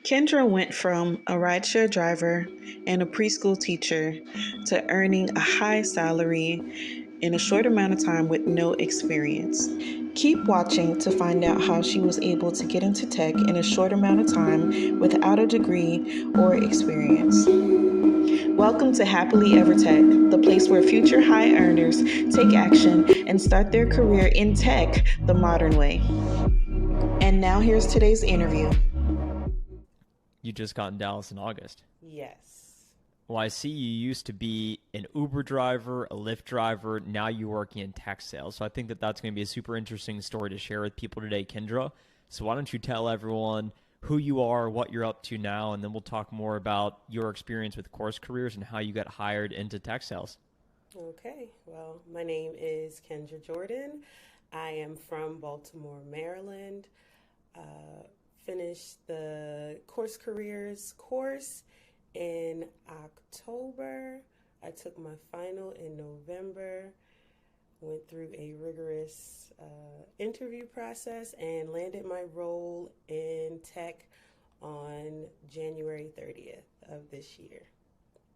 Kendra went from a rideshare driver and a preschool teacher to earning a high salary in a short amount of time with no experience. Keep watching to find out how she was able to get into tech in a short amount of time without a degree or experience. Welcome to Happily Ever Tech, the place where future high earners take action and start their career in tech the modern way. And now here's today's interview. You just got in Dallas in August. Yes. Well, I see you used to be an Uber driver, a Lyft driver. Now you're working in tech sales. So I think that that's going to be a super interesting story to share with people today, Kendra. So why don't you tell everyone who you are, what you're up to now, and then we'll talk more about your experience with Course Careers and how you got hired into tech sales. Okay. Well, my name is Kendra Jordan. I am from Baltimore, Maryland. Finished the Course Careers course in October. I took my final in November, went through a rigorous interview process, and landed my role in tech on January 30th of this year.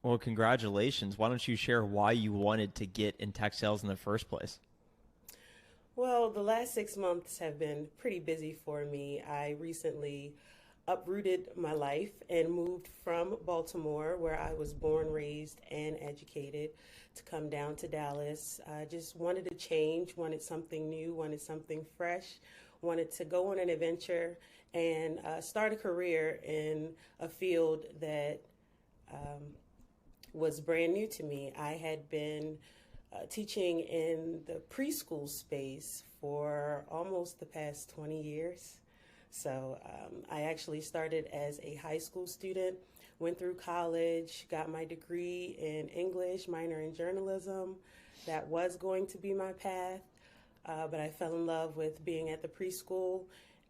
Well, congratulations. Why don't you share why you wanted to get in tech sales in the first place? Well, the last 6 months have been pretty busy for me. I recently uprooted my life and moved from Baltimore, where I was born, raised, and educated, to come down to Dallas. I just wanted a change, wanted something new, wanted something fresh, wanted to go on an adventure and start a career in a field that was brand new to me. I had been teaching in the preschool space for almost the past 20 years. So I actually started as a high school student, went through college, got my degree in English, minor in journalism. That was going to be my path, but I fell in love with being at the preschool,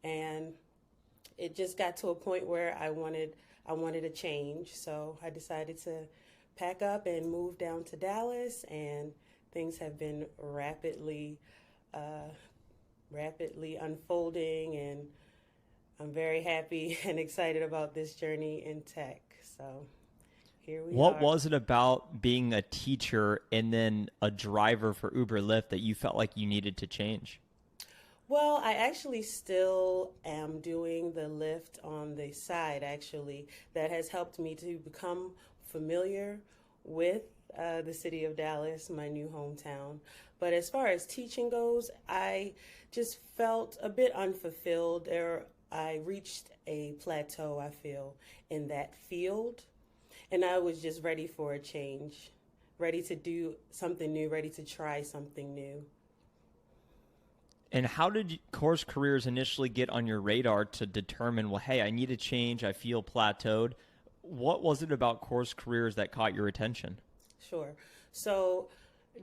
and it just got to a point where I wanted a change. So I decided to pack up and move down to Dallas, and things have been rapidly unfolding, and I'm very happy and excited about this journey in tech. So here we What are. was it about being a teacher and then a driver for Uber Lyft that you felt like you needed to change? Well, I actually still am doing the lift on the side, actually. That has helped me to become familiar with the city of Dallas, my new hometown. But as far as teaching goes, I just felt a bit unfulfilled. I reached a plateau, I feel, in that field. And I was just ready for a change, ready to do something new, ready to try something new. And how did Course Careers initially get on your radar to determine, well, hey, I need a change, I feel plateaued? What was it about Course Careers that caught your attention? Sure. So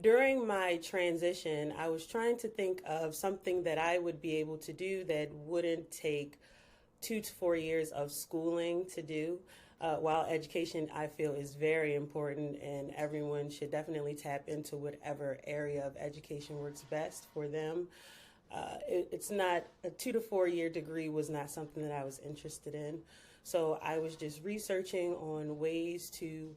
during my transition, I was trying to think of something that I would be able to do that wouldn't take 2 to 4 years of schooling to do. While education, I feel, is very important, and everyone should definitely tap into whatever area of education works best for them. It's not a 2 to 4 year degree was not something that I was interested in. So I was just researching on ways to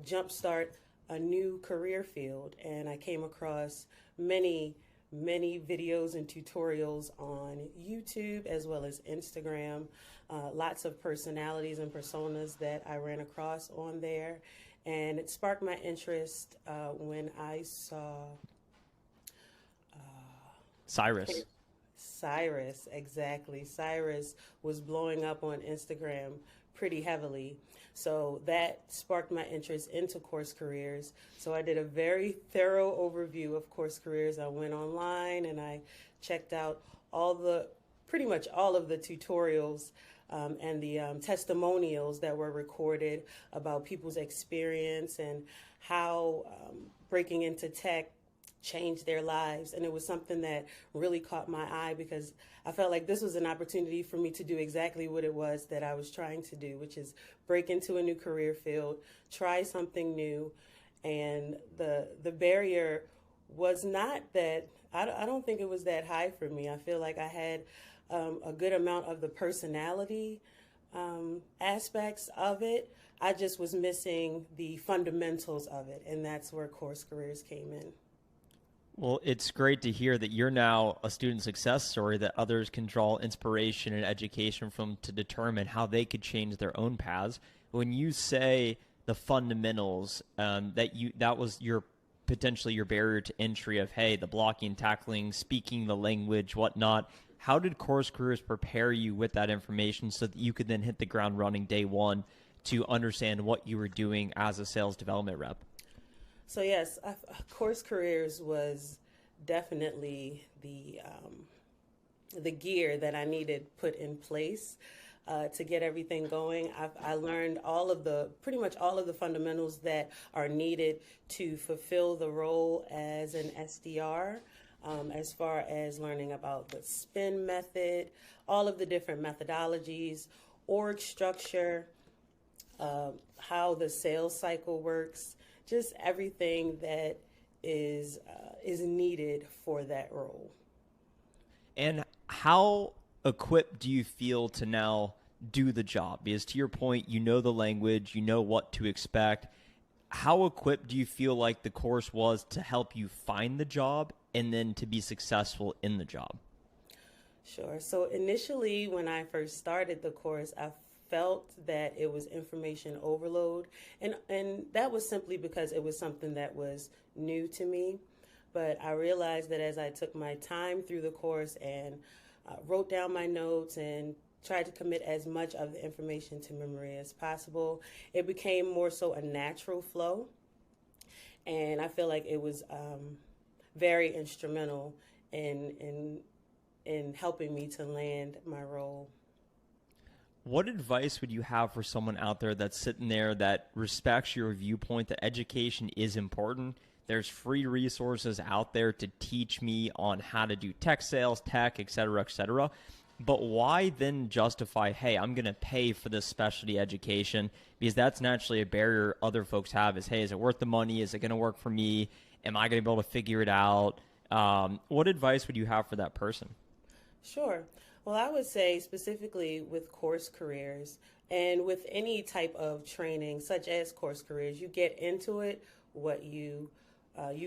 jumpstart a new career field, and I came across many videos and tutorials on YouTube as well as Instagram. Lots of personalities and personas that I ran across on there, and it sparked my interest when I saw Cyrus. Cyrus, exactly. Cyrus was blowing up on Instagram pretty heavily. So that sparked my interest into Course Careers. So I did a very thorough overview of Course Careers. I went online and I checked out pretty much all of the tutorials and the testimonials that were recorded about people's experience and how breaking into tech changed their lives. And it was something that really caught my eye because I felt like this was an opportunity for me to do exactly what it was that I was trying to do, which is break into a new career field, try something new. And the barrier was not that, I don't think it was that high for me. I feel like I had a good amount of the personality, aspects of it. I just was missing the fundamentals of it, and that's where Course Careers came in. Well, it's great to hear that you're now a student success story that others can draw inspiration and education from to determine how they could change their own paths. When you say the fundamentals, that was your potentially your barrier to entry of, hey, the blocking, tackling, speaking the language, whatnot. How did Course Careers prepare you with that information so that you could then hit the ground running day one to understand what you were doing as a sales development rep? So yes, Course Careers was definitely the gear that I needed put in place to get everything going. I learned pretty much all of the fundamentals that are needed to fulfill the role as an SDR. As far as learning about the spin method, all of the different methodologies, org structure, how the sales cycle works, just everything that is needed for that role. And how equipped do you feel to now do the job? Because to your point, you know the language, you know what to expect. How equipped do you feel like the course was to help you find the job and then to be successful in the job? Sure. So initially, when I first started the course, I felt that it was information overload, and that was simply because it was something that was new to me. But I realized that as I took my time through the course and wrote down my notes and tried to commit as much of the information to memory as possible, it became more so a natural flow. And I feel like it was very instrumental in helping me to land my role. What advice would you have for someone out there that's sitting there that respects your viewpoint that education is important? There's free resources out there to teach me on how to do tech sales, tech, et cetera, et cetera. But why then justify, hey, I'm going to pay for this specialty education? Because that's naturally a barrier other folks have is, hey, is it worth the money? Is it going to work for me? Am I going to be able to figure it out? What advice would you have for that person? Sure. Well, I would say specifically with Course Careers and with any type of training, such as Course Careers, you get into it what you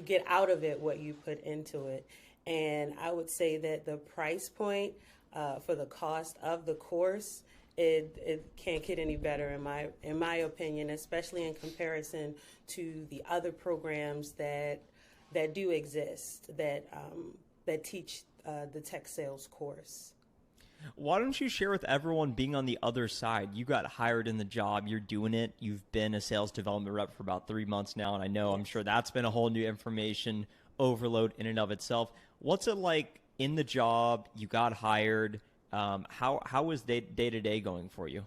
get out of it what you put into it. And I would say that the price point for the cost of the course, it can't get any better in my opinion, especially in comparison to the other programs that do exist that teach the tech sales course. Why don't you share with everyone being on the other side? You got hired in the job. You're doing it. You've been a sales development rep for about 3 months now. And I know I'm sure that's been a whole new information overload in and of itself. What's it like in the job? You got hired. How is day-to-day going for you?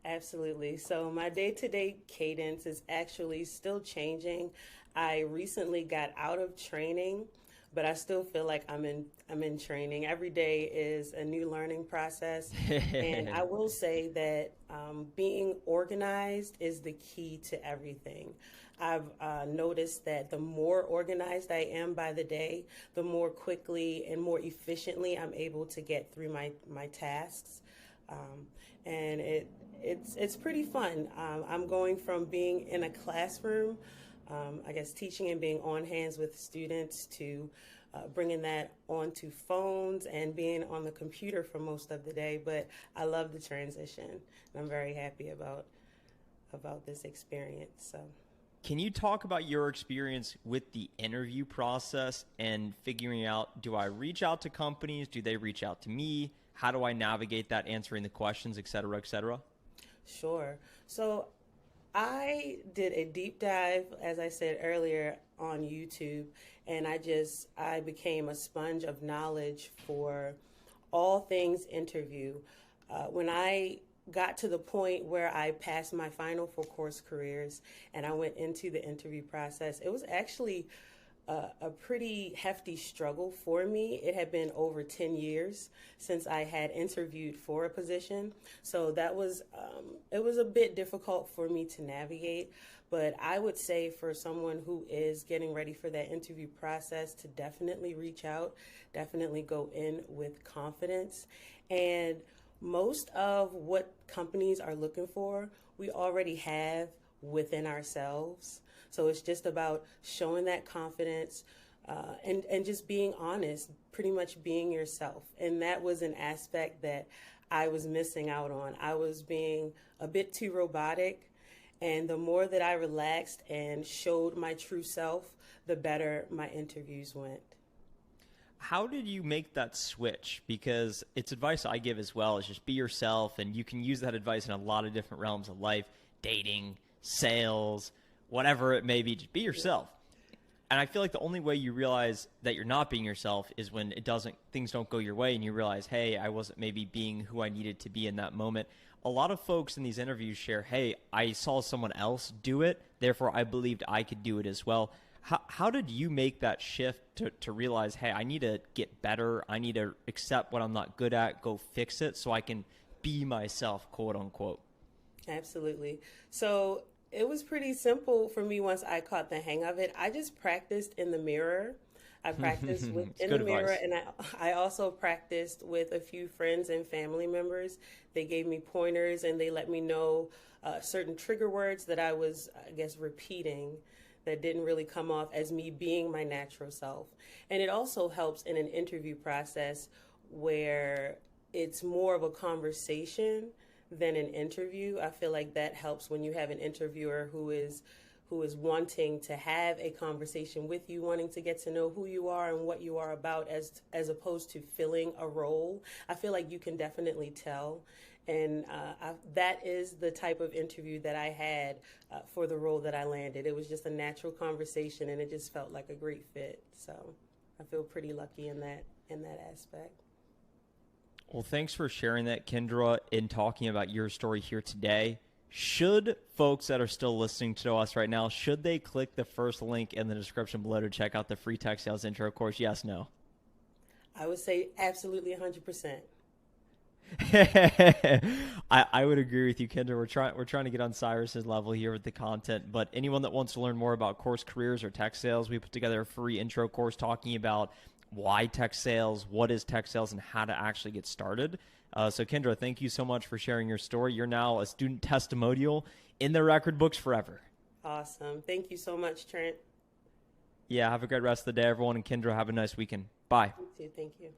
Absolutely. So my day-to-day cadence is actually still changing. I recently got out of training, but I still feel like I'm in training. Every day is a new learning process, and I will say that being organized is the key to everything. I've noticed that the more organized I am by the day, the more quickly and more efficiently I'm able to get through my tasks, and it's pretty fun. I'm going from being in a classroom, I guess teaching and being on hands with students to bringing that onto phones and being on the computer for most of the day. But I love the transition, and I'm very happy about this experience. So. Can you talk about your experience with the interview process and figuring out, do I reach out to companies? Do they reach out to me? How do I navigate that, answering the questions, et cetera, et cetera? Sure. So I did a deep dive, as I said earlier, on YouTube, and I became a sponge of knowledge for all things interview. When I got to the point where I passed my final for Course Careers and I went into the interview process, it was actually a pretty hefty struggle for me. It had been over 10 years since I had interviewed for a position. So that was, it was a bit difficult for me to navigate. But I would say for someone who is getting ready for that interview process to definitely reach out, definitely go in with confidence. And Most of what companies are looking for, we already have within ourselves. So it's just about showing that confidence, and just being honest, pretty much being yourself. And that was an aspect that I was missing out on. I was being a bit too robotic. And the more that I relaxed and showed my true self, the better my interviews went. How did you make that switch? Because it's advice I give as well, is just be yourself, and you can use that advice in a lot of different realms of life, dating, sales, whatever it may be. Just be yourself. And I feel like the only way you realize that you're not being yourself is when things don't go your way, and you realize, hey, I wasn't maybe being who I needed to be in that moment. A lot of folks in these interviews share, hey, I saw someone else do it, therefore I believed I could do it as well. How did you make that shift to realize, hey, I need to get better, I need to accept what I'm not good at, go fix it so I can be myself, quote unquote? Absolutely. So it was pretty simple for me once I caught the hang of it. I just practiced in the mirror. I practiced in the mirror, and I also practiced with a few friends and family members. They gave me pointers and they let me know certain trigger words that I was, I guess, repeating that didn't really come off as me being my natural self. And it also helps in an interview process where it's more of a conversation than an interview. I feel like that helps when you have an interviewer who is wanting to have a conversation with you, wanting to get to know who you are and what you are about, as opposed to filling a role. I feel like you can definitely tell. And that is the type of interview that I had for the role that I landed. It was just a natural conversation, and it just felt like a great fit. So I feel pretty lucky in that aspect. Well, thanks for sharing that, Kendra, and talking about your story here today. Should folks that are still listening to us right now, should they click the first link in the description below to check out the free tech sales intro course? Yes, no? I would say absolutely 100%. I would agree with you, Kendra. We're trying to get on Cyrus's level here with the content, but anyone that wants to learn more about course careers or tech sales, we put together a free intro course talking about why tech sales, what is tech sales, and how to actually get started. So Kendra, thank you so much for sharing your story. You're now a student testimonial in the record books forever. Awesome. Thank you so much, Trent. Yeah, have a great rest of the day, everyone. And Kendra, have a nice weekend. Bye. You too. Thank you.